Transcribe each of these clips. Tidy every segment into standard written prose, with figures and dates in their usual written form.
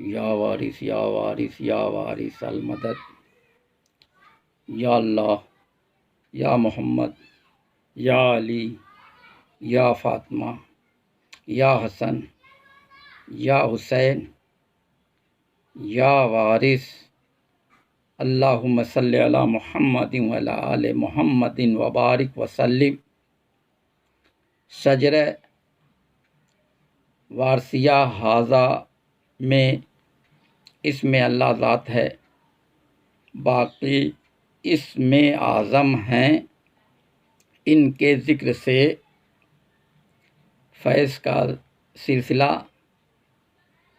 या वारिस अल मदद, या अल्लाह, या मोहम्मद, या अली, या फ़ातिमा, या हसन, या हुसैन, या वारिस, अल्लाहुम्मा सल्लि अला मुहम्मदिन व अला आलि मुहम्मदिन व बारिक व सल्लिम। शजरे वारसिया हाजा में इसमें अल्लाह ज़ात है, बाकी इसमें आज़म हैं। इनके ज़िक्र से फैज़ का सिलसिला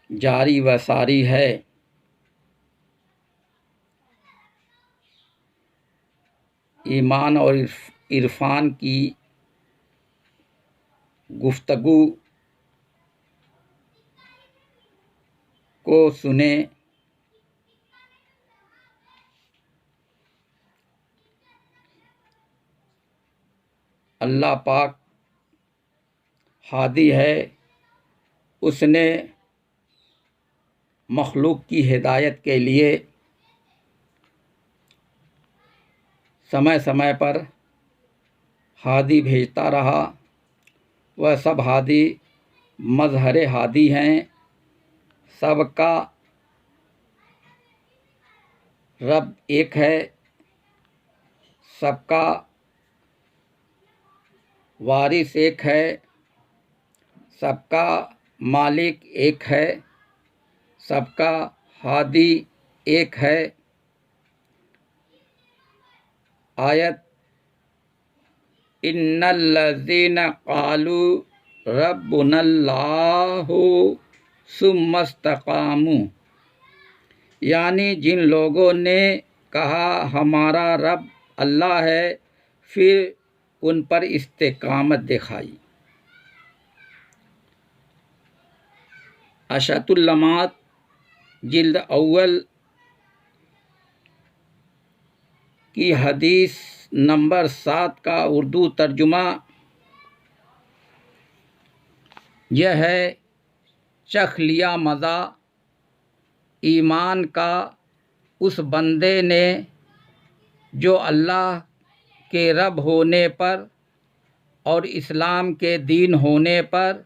जारी व सारी है। ईमान और इरफान की गुफ्तगू को सुने। अल्लाह पाक हादी है, उसने मखलूक की हिदायत के लिए समय समय पर हादी भेजता रहा। वह सब हादी मज़हर हादी हैं। सबका रब एक है, सबका वारिस एक है, सबका मालिक एक है, सबका हादी एक है। आयत इन्नल्लज़ीना क़ालू रब्बुनल्लाहु सुम्मस्तक़ामू, यानी जिन लोगों ने कहा हमारा रब अल्लाह है, फिर उन पर इस्तिक़ामत दिखाई। अशअतुल लमात जिल्द अव्वल की हदीस नंबर 7 का उर्दू तर्जुमा यह है, चख लिया मज़ा ईमान का उस बंदे ने जो अल्लाह के रब होने पर और इस्लाम के दीन होने पर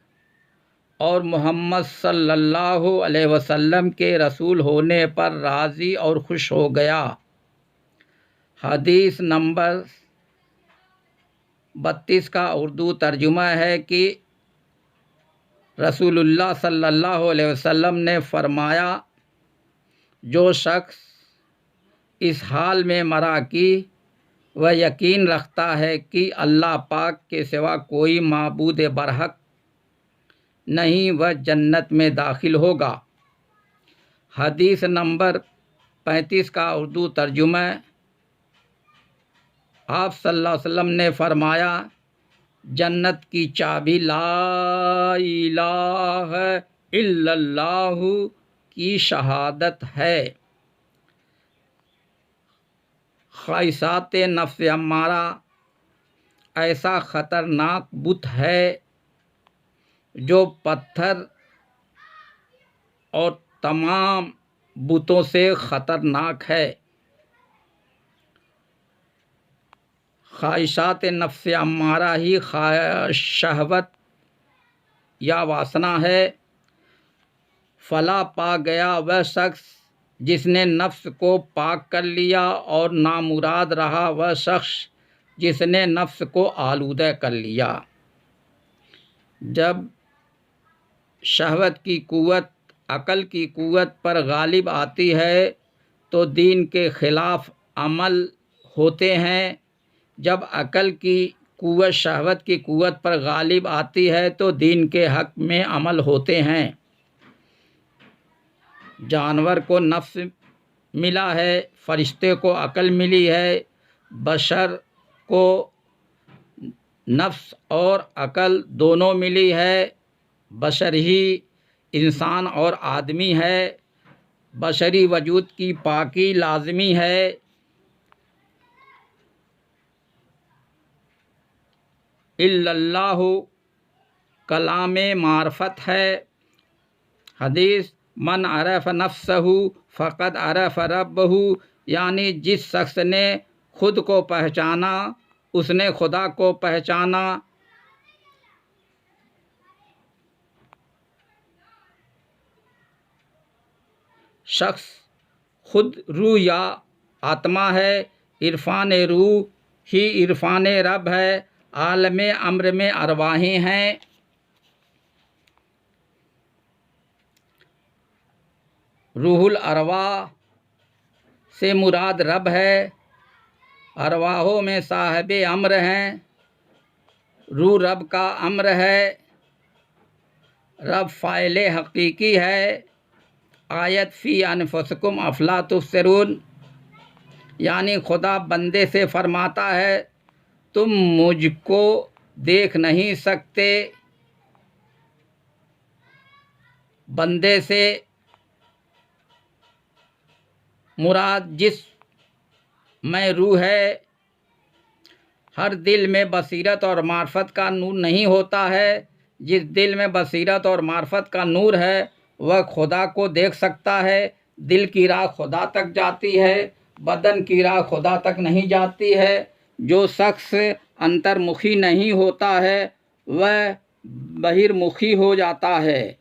और मोहम्मद सल्लल्लाहु अलैहि वसल्लम के रसूल होने पर राज़ी और खुश हो गया। हदीस नंबर 32 का उर्दू तर्जुमा है कि रसूलुल्लाह सल्लल्लाहु अलैहि वसल्लम ने फरमाया, जो शख्स इस हाल में मरा कि वह यकीन रखता है कि अल्लाह पाक के सिवा कोई माबूद बरहक नहीं, वह जन्नत में दाखिल होगा। हदीस नंबर 35 का उर्दू तर्जुमा, आप सल्लल्लाहु अलैहि वसल्लम ने फरमाया, जन्नत की चाबी ला इलाहा इल्लल्लाहु की शहादत है। ख्वाहिशात नफ्स अम्मारा ऐसा ख़तरनाक बुत है जो पत्थर और तमाम बुतों से ख़तरनाक है। ख्वाहिशात नफ्स अम्मारा ही शहवत या वासना है। फला पा गया वह शख्स जिसने नफ्स को पाक कर लिया, और नामुराद रहा वह शख्स जिसने नफ्स को आलूदा कर लिया। जब शहवत की कुव्वत अकल की कुव्वत पर गालिब आती है तो दीन के ख़िलाफ़ अमल होते हैं। जब अकल की कुव्वत शहवत की कुव्वत पर गालिब आती है तो दीन के हक़ में अमल होते हैं। जानवर को नफ्स मिला है, फरिश्ते को अकल मिली है, बशर को नफ्स और अकल दोनों मिली है। बशर ही इंसान और आदमी है। बशरी वजूद की पाकी लाज़मी है। इल्लल्लाहु कलाम मार्फत है। हदीस मन अरफ नफ्सहु फ़क़द अरफ रब्बहु, यानी जिस शख्स ने खुद को पहचाना उसने खुदा को पहचाना। शख्स खुद रूह या आत्मा है, इरफान रूह ही इरफान रब है, आलम अम्र में अरवाहें हैं। रूहुल अरवा से मुराद रब है, अरवाहों में साहिब अम्र हैं। रूह रब का अम्र है, रब फ़ाइल हकीकी है। आयत फ़ी अनफुसिकुम अफला तुबसिरून, यानी खुदा बंदे से फरमाता है तुम मुझको देख नहीं सकते। बंदे से मुराद जिस में रूह है। हर दिल में बसीरत और मार्फत का नूर नहीं होता है। जिस दिल में बसीरत और मार्फत का नूर है वह खुदा को देख सकता है। दिल की राह खुदा तक जाती है, बदन की राह खुदा तक नहीं जाती है। जो शख्स अंतर्मुखी नहीं होता है वह बहिर्मुखी हो जाता है।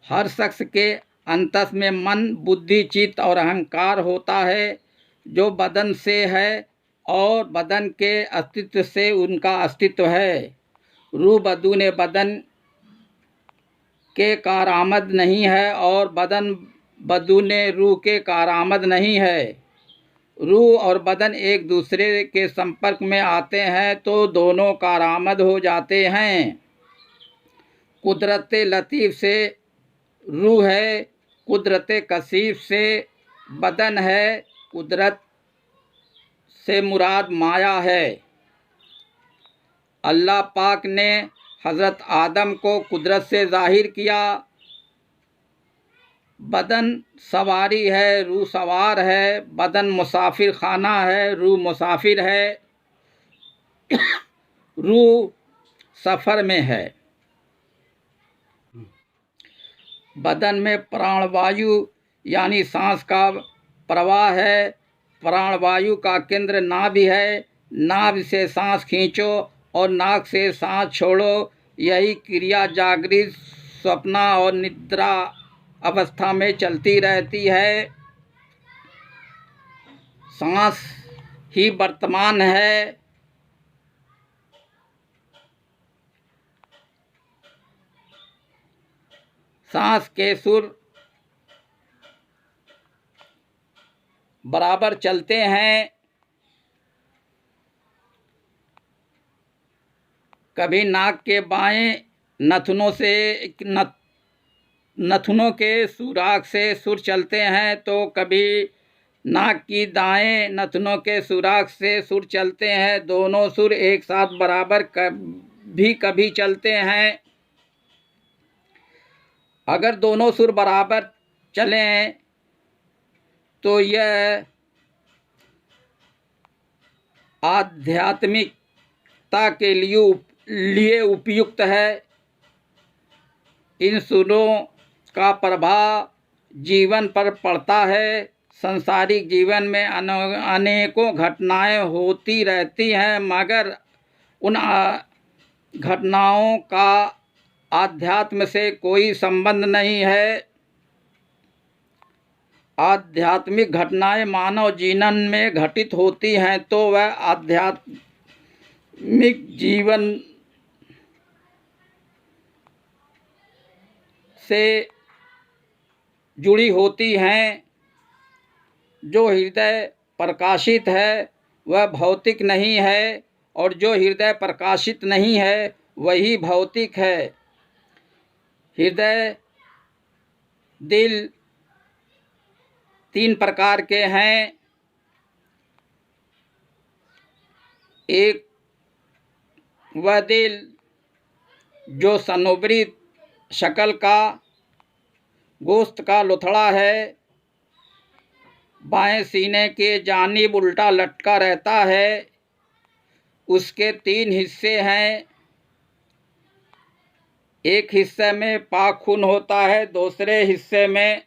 हर शख्स के अंतस में मन, बुद्धि, चित्त और अहंकार होता है जो बदन से है और बदन के अस्तित्व से उनका अस्तित्व है। रूह बदून बदन के कारआमद नहीं है और बदन बदून रूह के कारआमद नहीं है। रूह और बदन एक दूसरे के संपर्क में आते हैं तो दोनों कारआमद हो जाते हैं। कुदरत लतीफ़ से रूह है, कुदरत कसीफ से बदन है। कुदरत से मुराद माया है। अल्लाह पाक ने हज़रत आदम को कुदरत से ज़ाहिर किया। बदन सवारी है, रूह सवार है। बदन मुसाफिर खाना है, रूह मुसाफिर है। रूह सफ़र में है। बदन में प्राणवायु यानी सांस का प्रवाह है। प्राणवायु का केंद्र नाभि है। नाभि से सांस खींचो और नाक से सांस छोड़ो। यही क्रिया जागृत, स्वप्न और निद्रा अवस्था में चलती रहती है। सांस ही वर्तमान है। सांस के सुर बराबर चलते हैं। कभी नाक के बाएं नथुनों के सुराग से सुर चलते हैं तो कभी नाक की दाएं नथुनों के सुराग से सुर चलते हैं। दोनों सुर एक साथ बराबर कभी कभी चलते हैं। अगर दोनों सुर बराबर चलें तो यह आध्यात्मिकता के लिए उपयुक्त है। इन सुरों का प्रभाव जीवन पर पड़ता है। सांसारिक जीवन में अनेकों घटनाएं होती रहती हैं, मगर उन घटनाओं का आध्यात्म से कोई संबंध नहीं है। आध्यात्मिक घटनाएं मानव जीवन में घटित होती हैं तो वह आध्यात्मिक जीवन से जुड़ी होती हैं। जो हृदय प्रकाशित है वह भौतिक नहीं है और जो हृदय प्रकाशित नहीं है वही भौतिक है। हृदय, दिल तीन प्रकार के हैं। एक वह दिल जो सनोबरी शक्ल का गोश्त का लुथड़ा है, बाएं सीने के जानिब उल्टा लटका रहता है। उसके तीन हिस्से हैं। एक हिस्से में पाक खून होता है, दूसरे हिस्से में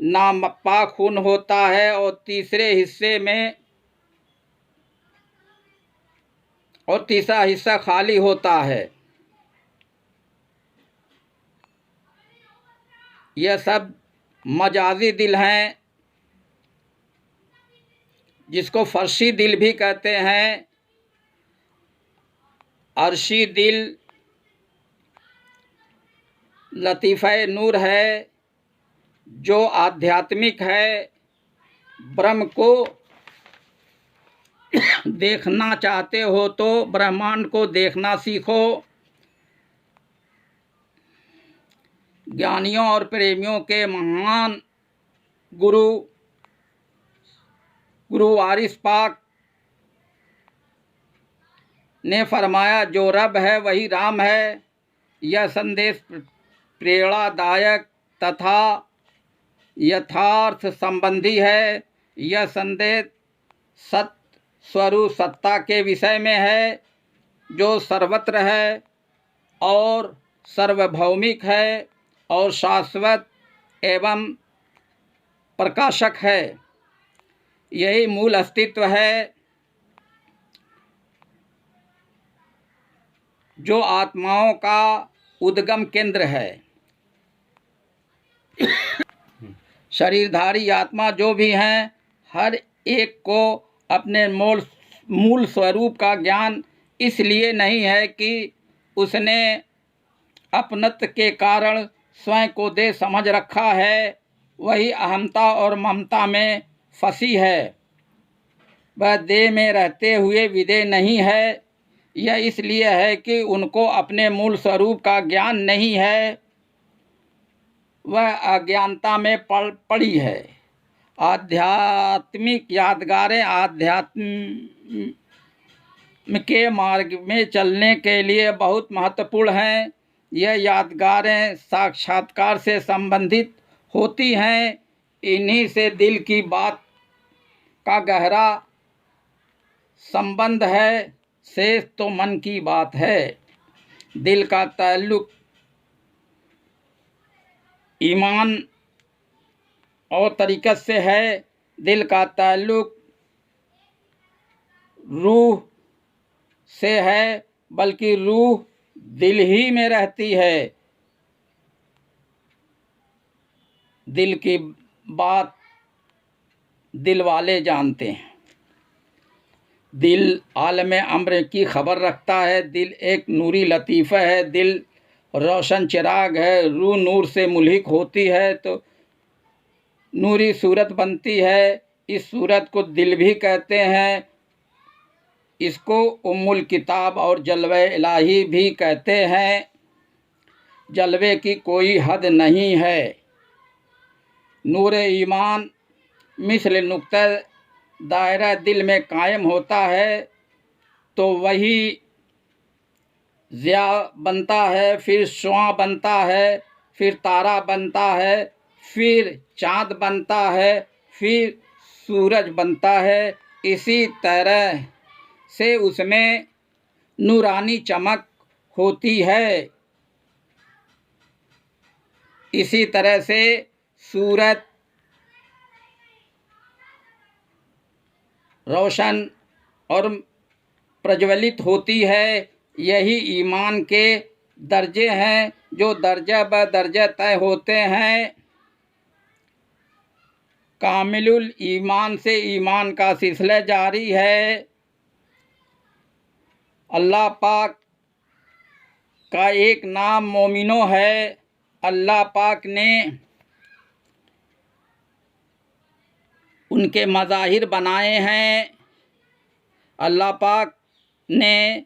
नापाक खून होता है और तीसरा हिस्सा खाली होता है। यह सब मजाजी दिल हैं, जिसको फर्शी दिल भी कहते हैं। अर्शी दिल लतीफ़े नूर है, जो आध्यात्मिक है। ब्रह्म को देखना चाहते हो तो ब्रह्मांड को देखना सीखो। ज्ञानियों और प्रेमियों के महान गुरु वारिस पाक ने फरमाया, जो रब है वही राम है। यह संदेश प्रेरणादायक तथा यथार्थ संबंधी है। यह संदेश सत्य स्वरूप सत्ता के विषय में है, जो सर्वत्र है और सार्वभौमिक है और शाश्वत एवं प्रकाशक है। यही मूल अस्तित्व है, जो आत्माओं का उद्गम केंद्र है। शरीरधारी आत्मा जो भी हैं, हर एक को अपने मूल स्वरूप का ज्ञान इसलिए नहीं है कि उसने अपनत्व के कारण स्वयं को देह समझ रखा है। वही अहंता और ममता में फंसी है। वह देह में रहते हुए विदेह नहीं है। यह इसलिए है कि उनको अपने मूल स्वरूप का ज्ञान नहीं है। वह अज्ञानता में पड़ी है। आध्यात्मिक यादगारें आध्यात्म के मार्ग में चलने के लिए बहुत महत्वपूर्ण हैं। यह यादगारें साक्षात्कार से संबंधित होती हैं। इन्हीं से दिल की बात का गहरा संबंध है। शेष तो मन की बात है। दिल का ताल्लुक ईमान और तरीक़त से है। दिल का ताल्लुक रूह से है, बल्कि रूह दिल ही में रहती है। दिल की बात दिल वाले जानते हैं। दिल आलम अम्र की खबर रखता है। दिल एक नूरी लतीफ़ा है। दिल रोशन चिराग है। रूह नूर से मुल्हिक होती है तो नूरी सूरत बनती है। इस सूरत को दिल भी कहते हैं। इसको उम्मुल किताब और जलवे इलाही भी कहते हैं। जलवे की कोई हद नहीं है। नूर ईमान मिसल नुक्ता दायरा दिल में कायम होता है तो वही ज़िया बनता है, फिर शुआ बनता है, फिर तारा बनता है, फिर चाँद बनता है, फिर सूरज बनता है। इसी तरह से उसमें नूरानी चमक होती है। इसी तरह से सूरत रोशन और प्रज्वलित होती है। यही ईमान के दर्जे हैं, जो दर्जा ब दर्जा तय होते हैं। कामिलुल ईमान से ईमान का सिलसिला जारी है। अल्लाह पाक का एक नाम मोमिनो है। अल्लाह पाक ने उनके मज़ाहिर बनाए हैं। अल्लाह पाक ने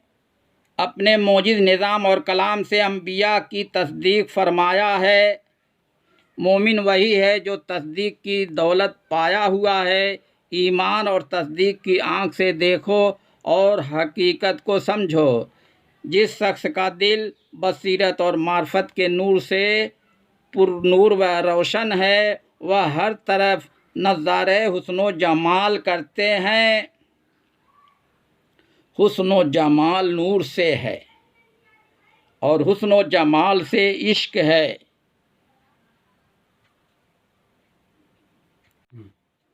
अपने मौजिज़ निज़ाम और कलाम से अंबिया की तस्दीक फरमाया है। मोमिन वही है जो तस्दीक की दौलत पाया हुआ है। ईमान और तस्दीक की आँख से देखो और हकीकत को समझो। जिस शख्स का दिल बसीरत और मार्फत के नूर से पुरनूर व रोशन है, वह हर तरफ नज़ारे हुस्न जमाल करते हैं। हुस्न जमाल नूर से है। और हुस्न व जमाल से इश्क है।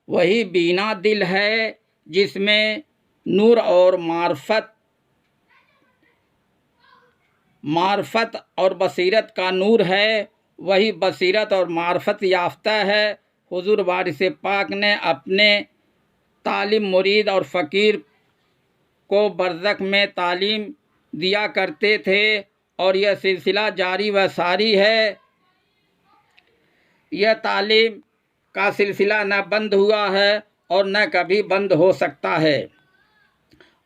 वही बीना दिल है जिसमें नूर और मार्फत और बसीरत का नूर है। वही बसीरत और मार्फत याफ्ता है। हुजूर वारिस पाक ने अपने तालिम मुरीद और फ़कीर को बरज़ख में तालीम दिया करते थे और यह सिलसिला जारी व सारी है। यह तालीम का सिलसिला न बंद हुआ है और न कभी बंद हो सकता है।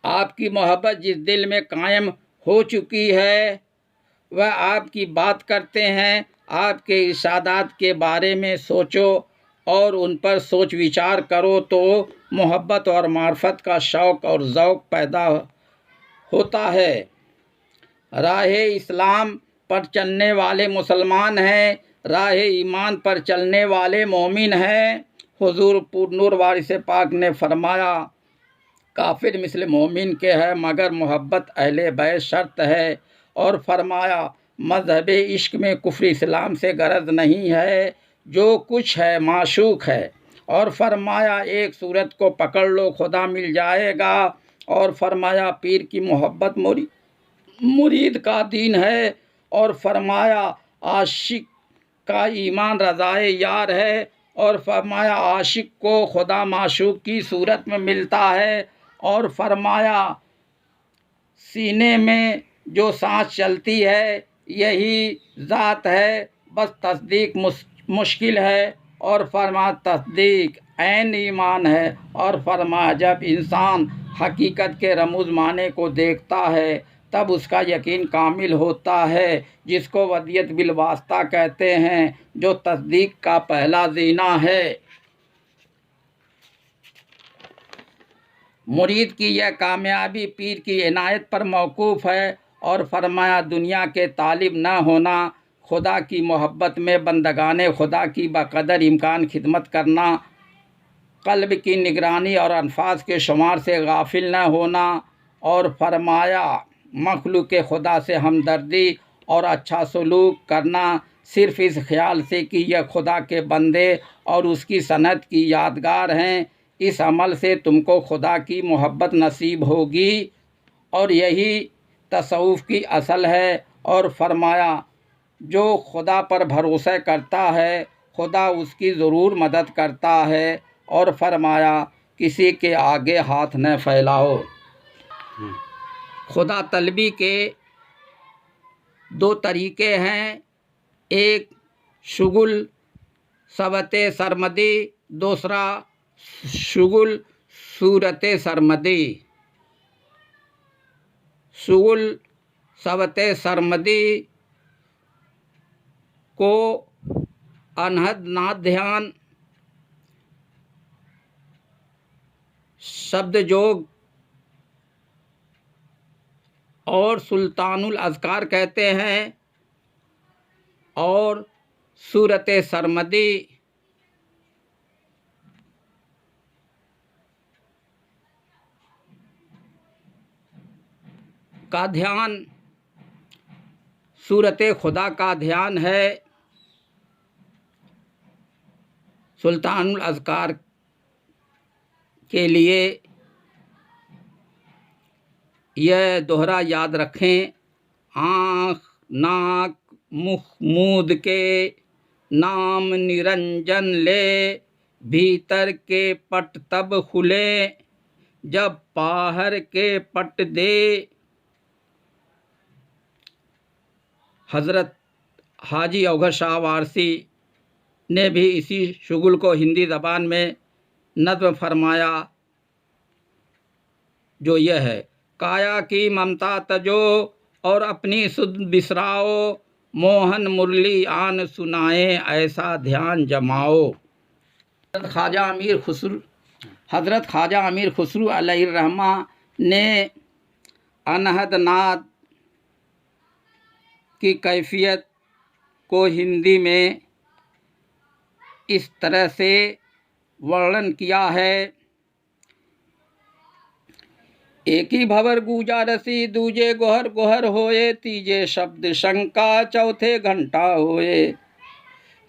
आपकी मोहब्बत जिस दिल में कायम हो चुकी है वह आपकी बात करते हैं। आपके इरशादात के बारे में सोचो और उन पर सोच विचार करो तो मोहब्बत और मार्फत का शौक़ और ज़ौक़ पैदा होता है। राह इस्लाम पर चलने वाले मुसलमान हैं, राह ईमान पर चलने वाले मोमिन हैं। हुजूर पुरनूर वारिस पाक ने फरमाया, काफिर मिस्ल मोमिन के है मगर मोहब्बत अहले बैत शर्त है। और फरमाया, मज़हब इश्क में कुफ्र इस्लाम से गरज नहीं है, जो कुछ है माशूक है। और फरमाया, एक सूरत को पकड़ लो खुदा मिल जाएगा। और फरमाया, पीर की मोहब्बत मुरीद का दीन है। और फरमाया, आशिक का ईमान रज़ाए यार है। और फरमाया, आशिक को खुदा माशूक की सूरत में मिलता है। और फरमाया, सीने में जो सांस चलती है यही ज़ात है, बस तस्दीक मुश्किल है। और फरमाया, तस्दीक ऐन ईमान है। और फरमाया, जब इंसान हकीकत के रमूज़ माने को देखता है तब उसका यकीन कामिल होता है, जिसको वदियत बिल वास्ता कहते हैं, जो तस्दीक का पहला ज़ीना है। मुरीद की यह कामयाबी पीर की इनायत पर मौकूफ़ है। और फरमाया, दुनिया के तालिब न होना, खुदा की मोहब्बत में बंदगाने खुदा की बक़दर इम्कान खिदमत करना, क़ल्ब की निगरानी और अल्फाज के शुमार से गाफिल न होना। और फरमाया, मखलूक़ खुदा से हमदर्दी और अच्छा सलूक करना सिर्फ़ इस ख्याल से कि यह खुदा के बंदे और उसकी सनत की यादगार हैं। इस अमल से तुमको खुदा की मोहब्बत नसीब होगी और यही तसव्वुफ़ की असल है। और फरमाया, जो खुदा पर भरोसा करता है खुदा उसकी ज़रूर मदद करता है। और फरमाया, किसी के आगे हाथ न फैलाओ। खुदा तलबी के दो तरीक़े हैं, एक शुगुल सबते सरमदी, दूसरा शुगुल सूरत सरमदी। शुगुल सबते सरमदी को अनहद नाद ध्यान शब्द जोग और सुल्तानुल अज़कार कहते हैं। और सूरत सरमदी का ध्यान सूरत खुदा का ध्यान है। सुल्तानुल अज़कार के लिए यह दोहरा याद रखें, आँख नाक मुख मूद के नाम निरंजन ले, भीतर के पट तब खुले जब बाहर के पट दे। हज़रत हाजी अवघर शाह वारसी ने भी इसी शुगुल को हिंदी ज़बान में नज़्म फरमाया, जो यह है, काया की ममता तजो और अपनी सुध बिसराओ, मोहन मुरली आन सुनाए ऐसा ध्यान जमाओ। हज़रत ख्वाजा अमीर खुसरू अलैहिर्रहमा ने अनहद नाद की कैफियत को हिंदी में इस तरह से वर्णन किया है, एक ही भवर गूंजा रसी, दूजे गोहर गोहर होए, तीजे शब्द शंका, चौथे घंटा होए।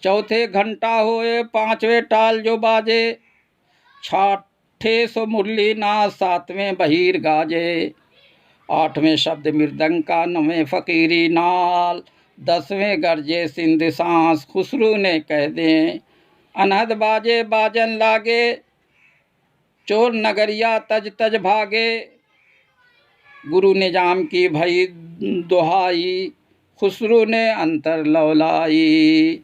चौथे घंटा होए, पांचवें टाल जो बाजे, छठे सो मुरली नाद, सातवें बहीर गाजे। आठवें शब्द मृदंग का, नवें फकीरी नाल, 10वें गरजे सिंध सांस, खुसरू ने कह दें अनहद बाजे बाजन लागे, चोर नगरिया तज तज भागे। गुरु निजाम की भई दुहाई, खुसरू ने अंतर लौलाई।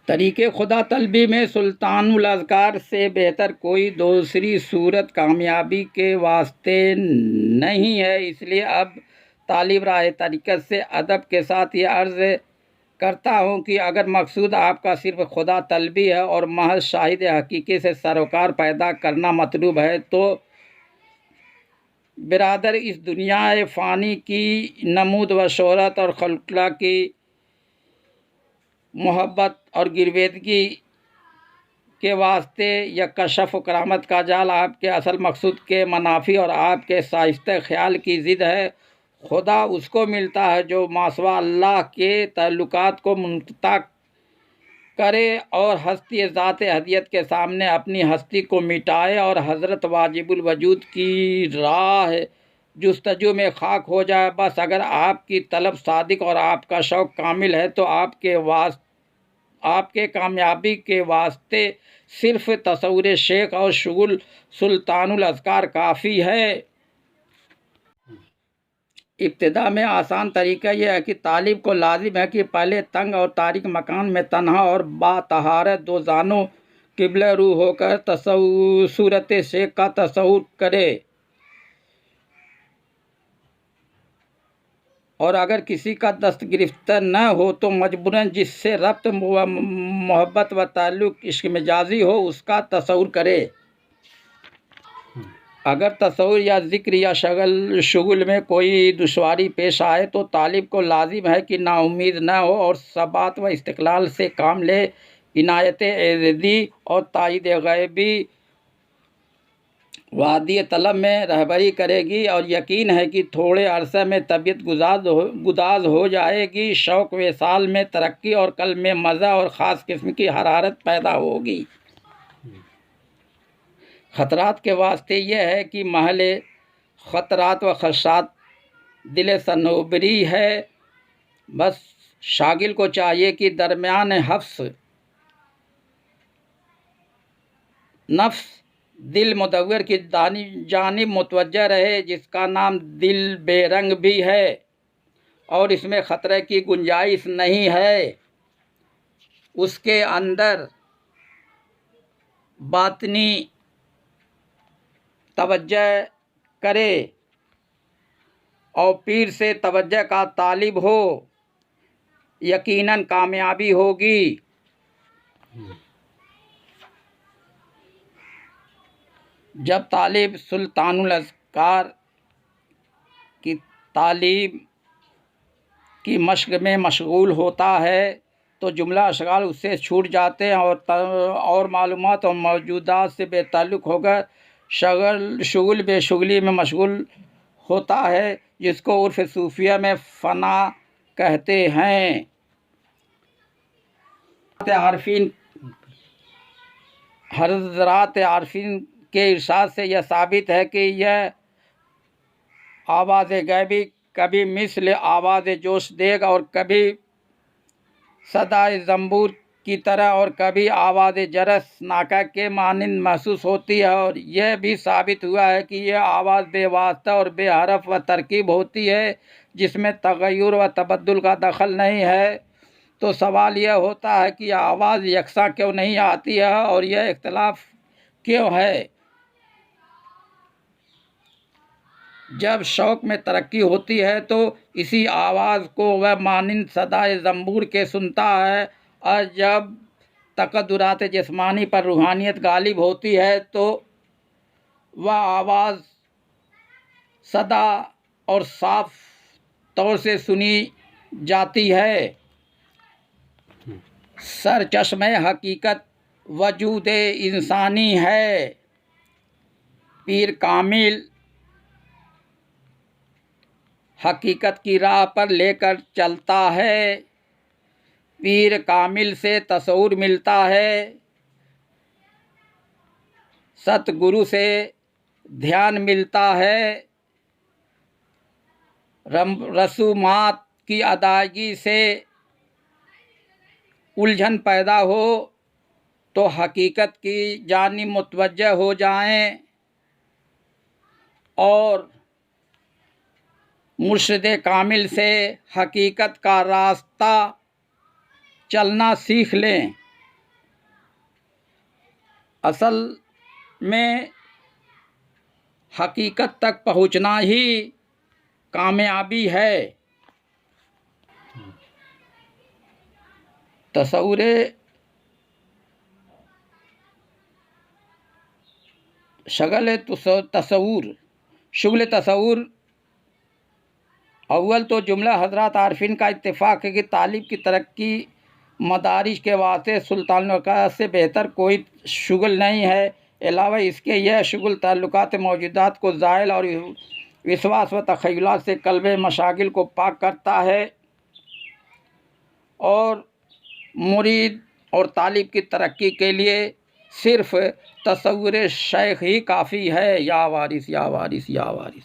तरीके खुदा तलबी में सुल्तानुल अज़कार से बेहतर कोई दूसरी सूरत कामयाबी के वास्ते नहीं है। इसलिए अब तालिब राह तरीक़त से अदब के साथ ये अर्ज़ करता हूँ कि अगर मकसूद आपका सिर्फ खुदा तलबी है और महज शाहिद हकीकी से सरोकार पैदा करना मतलूब है, तो बिरादर इस दुनिया फ़ानी की नमूद व शोहरत और खल्क़ुल्लाह की मोहब्बत और गिरवेदगी के वास्ते या कशफ करामत का जाल आपके असल मकसूद के मनाफी और आपके साइस्ते ख्याल की ज़िद है। खुदा उसको मिलता है जो मासवा अल्लाह के ताल्लुकात को मुनक़ता करे और हस्ती ज़ात हदियत के सामने अपनी हस्ती को मिटाए और हज़रत वाजिबुल वजूद की राह जुस्तजू में खाक हो जाए। बस अगर आपकी तलब सादिक और आपका शौक़ कामिल है तो आपके कामयाबी के वास्ते सिर्फ तसव्वुर शेख और शुगुल सुल्तानुल अज़कार काफ़ी है। इब्तिदा में आसान तरीका यह है कि तालिब को लाजिम है कि पहले तंग और तारिक मकान में तन्हा और बातहारत दो जानों किबले रू होकर सूरत शेख का तसव्वुर करे, और अगर किसी का दस्त गिरफ्त न हो तो मजबूरन जिससे रब्त मोहब्बत व ताल्लुक़ इश्क मिजाजी हो उसका तसव्वुर करे। अगर तसव्वुर या ज़िक्र या शुगुल में कोई दुश्वारी पेश आए तो तालिब को लाजिम है कि नाउम्मीद न हो और सबात व इस्तिक़लाल से काम ले। इनायत एज़दी और ताईद गैबी वादी तलब में रहबरी करेगी और यकीन है कि थोड़े अरसे में तबीयत गुदाज हो जाएगी, शौक़ वेसाल में तरक्की और कल में मज़ा और ख़ास किस्म की हरारत पैदा होगी। ख़तरात के वास्ते यह है कि महल ख़तरात व ख़दशात दिल सनोबरी है। बस शागिल को चाहिए कि दरमियान हफ्स नफ्स दिल मुदव्वर की जानिब मुतवज्जा रहे, जिसका नाम दिल बेरंग भी है और इसमें ख़तरे की गुंजाइश नहीं है। उसके अंदर बातनी तवज्जो करे और पीर से तवज्जो का तालिब हो, यकीनन कामयाबी होगी। जब तालिब सुल्तानुल अज़कार की तालीम की मश्क में मशगूल होता है तो जुमला अशगाल उससे छूट जाते हैं और मालूमात और मौजूदात से बेताल्लुक़ होकर शुगुल बेशुगली में मशगूल होता है, जिसको उर्फ़ सूफिया में फ़ना कहते हैं। हज़रात आरफीन के इरशाद से यह साबित है कि यह आवाज़ गैबी कभी मिस्ल आवाज़ जोश देग और कभी सदाए ज़ंबूर की तरह और कभी आवाज़ जरस नाका के मानिंद महसूस होती है, और यह भी साबित हुआ है कि यह आवाज़ बेवास्ता और बेहरफ व तरकीब होती है, जिसमें तगय्युर व तबद्दुल का दखल नहीं है। तो सवाल यह होता है कि आवाज़ यकसा क्यों नहीं आती है और यह इख्तिलाफ क्यों है। जब शौक़ में तरक्की होती है तो इसी आवाज़ को वह मानिंद सदाए ज़ंबूर के सुनता है, और जब तकद्दुरात जिस्मानी पर रूहानियत गालिब होती है तो वह आवाज़ सदा और साफ तौर से सुनी जाती है। सरचश्मे हकीकत वजूद इंसानी है। पीर कामिल हकीकत की राह पर लेकर चलता है। पीर कामिल से तसव्वुर मिलता है, सतगुरु से ध्यान मिलता है। रसूमात की अदायगी से उलझन पैदा हो तो हकीकत की जानिब मुतवज्जह हो जाएं और मुर्शिद कामिल से हकीकत का रास्ता चलना सीख लें। असल में हकीकत तक पहुँचना ही कामयाबी है। तसव्वुरे शुगल तसव्वुर अव्वल तो जुमला हज़रात आरिफीन का इत्तेफाक है कि तालिब की तरक्की मदारिज के वास्ते सुल्तानुल से बेहतर कोई शुगल नहीं है। अलावा इसके यह शुगल ताल्लुकात मौजूदात को ज़ाइल और विश्वास व तख़य्युलात से क़ल्ब मशागिल को पाक करता है और मुरीद और तालिब की तरक्की के लिए सिर्फ़ तसव्वुर शेख ही काफ़ी है। या वारिस या वारिस या वारिस।